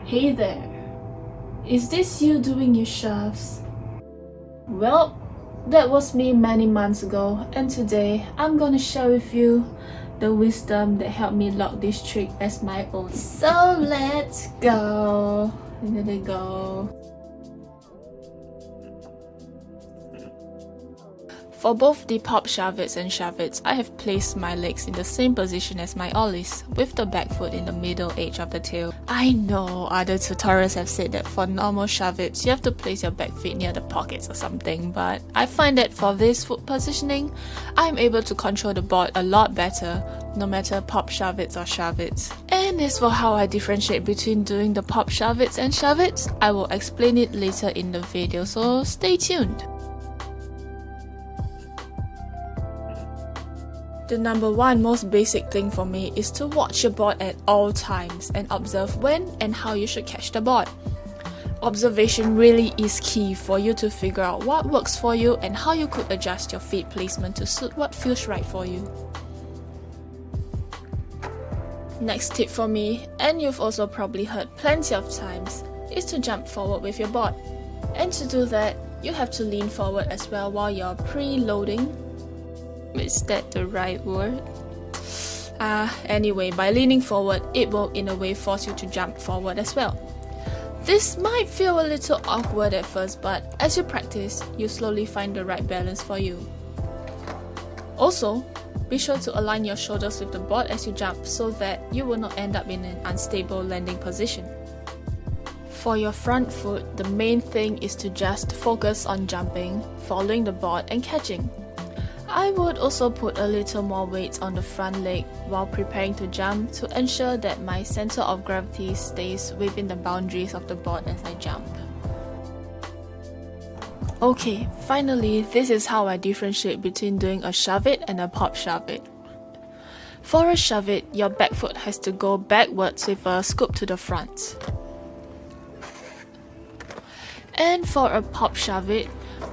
Hey there, is this you doing your shuvs? Well, that was me many months ago, and today I'm gonna share with you the wisdom that helped me lock this trick as my own. So let's go. Here we go. For both the popshuvs and shuvits, I have placed my legs in the same position as my ollies, with the back foot in the middle edge of the tail. I know other tutorials have said that for normal shuvits, you have to place your back feet near the pockets or something, but I find that for this foot positioning, I'm able to control the board a lot better, no matter popshuvs or shuvits. And as for how I differentiate between doing the popshuvs and shuvits, I will explain it later in the video, so stay tuned. The number one most basic thing for me is to watch your board at all times and observe when and how you should catch the board. Observation really is key for you to figure out what works for you and how you could adjust your feet placement to suit what feels right for you. Next tip for me, and you've also probably heard plenty of times, is to jump forward with your board. And to do that, you have to lean forward as well while you're preloading. Is that the right word? Anyway, by leaning forward, it will in a way force you to jump forward as well. This might feel a little awkward at first, but as you practice, you slowly find the right balance for you. Also, be sure to align your shoulders with the board as you jump so that you will not end up in an unstable landing position. For your front foot, the main thing is to just focus on jumping, following the board and catching. I would also put a little more weight on the front leg while preparing to jump to ensure that my center of gravity stays within the boundaries of the board as I jump. Okay, finally, this is how I differentiate between doing a shuvit and a popshuvit. For a shuvit, your back foot has to go backwards with a scoop to the front. And for a popshuvit,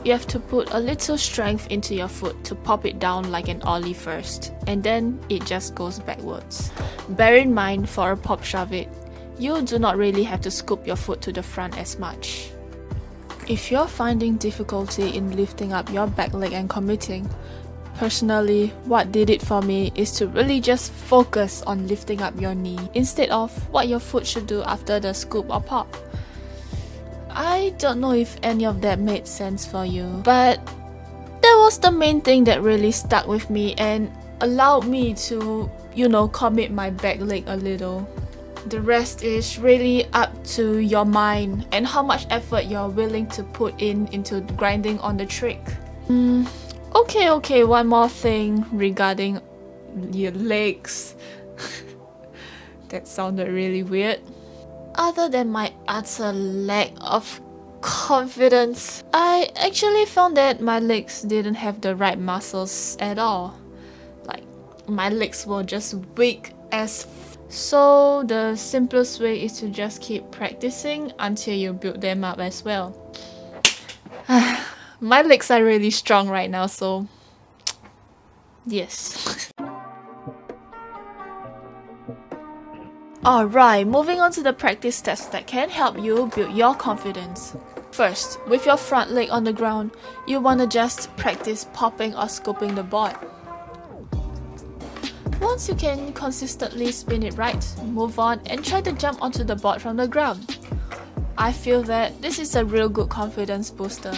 you have to put a little strength into your foot to pop it down like an ollie first, and then it just goes backwards. Bear in mind, for a popshuvit, you do not really have to scoop your foot to the front as much. If you're finding difficulty in lifting up your back leg and committing, personally, what did it for me is to really just focus on lifting up your knee instead of what your foot should do after the scoop or pop. I don't know if any of that made sense for you, but that was the main thing that really stuck with me and allowed me to, commit my back leg a little. The rest is really up to your mind and how much effort you're willing to put into grinding on the trick. Okay, one more thing regarding your legs. That sounded really weird. Other than my utter lack of confidence, I actually found that my legs didn't have the right muscles at all. Like, my legs were just weak as so the simplest way is to just keep practicing until you build them up as well. My legs are really strong right now, so yes. Alright, moving on to the practice steps that can help you build your confidence. First, with your front leg on the ground, you want to just practice popping or scooping the board. Once you can consistently spin it right, move on and try to jump onto the board from the ground. I feel that this is a real good confidence booster.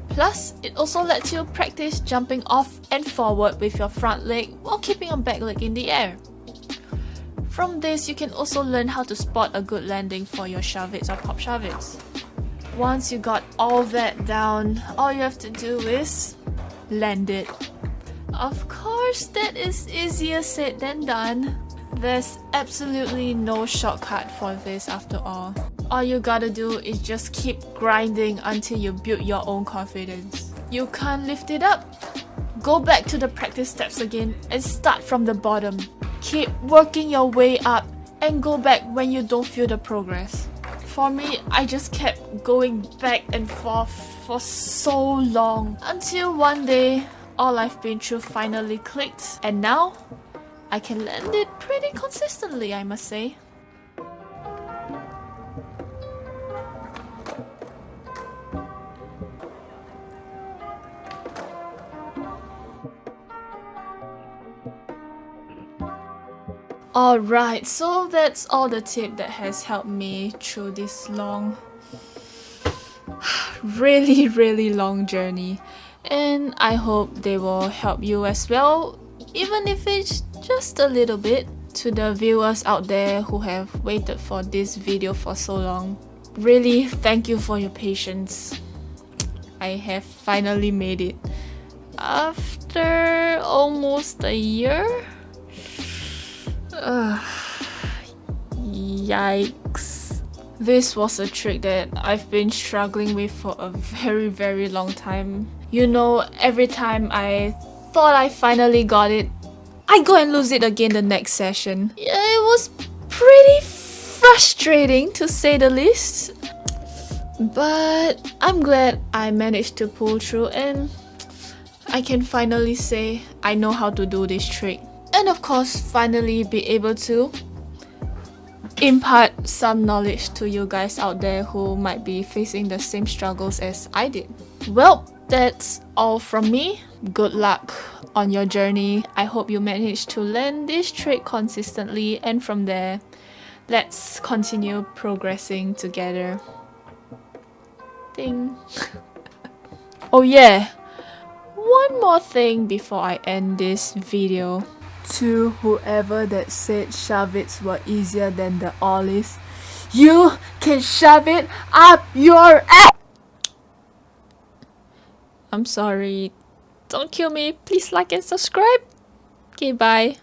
Plus, it also lets you practice jumping off and forward with your front leg while keeping your back leg in the air. From this, you can also learn how to spot a good landing for your shuvits or popshuvs. Once you got all that down, all you have to do is land it. Of course, that is easier said than done. There's absolutely no shortcut for this after all. All you gotta do is just keep grinding until you build your own confidence. You can't lift it up? Go back to the practice steps again and start from the bottom. Keep working your way up and go back when you don't feel the progress. For me, I just kept going back and forth for so long until one day all I've been through finally clicked, and now I can land it pretty consistently, I must say. Alright, so that's all the tip that has helped me through this long, really long journey. And I hope they will help you as well, even if it's just a little bit. To the viewers out there who have waited for this video for so long, really thank you for your patience. I have finally made it. After almost a year? Yikes. This was a trick that I've been struggling with for a very long time. You know, every time I thought I finally got it, I go and lose it again the next session. Yeah, it was pretty frustrating to say the least. But I'm glad I managed to pull through and I can finally say I know how to do this trick. And of course, finally be able to impart some knowledge to you guys out there who might be facing the same struggles as I did. Well, that's all from me. Good luck on your journey. I hope you manage to learn this trick consistently, and from there, let's continue progressing together. Ding. Oh yeah, one more thing before I end this video. To whoever that said shuvits were easier than the ollies, you can shove it up your ass! I'm sorry. Don't kill me. Please like and subscribe. Okay, bye.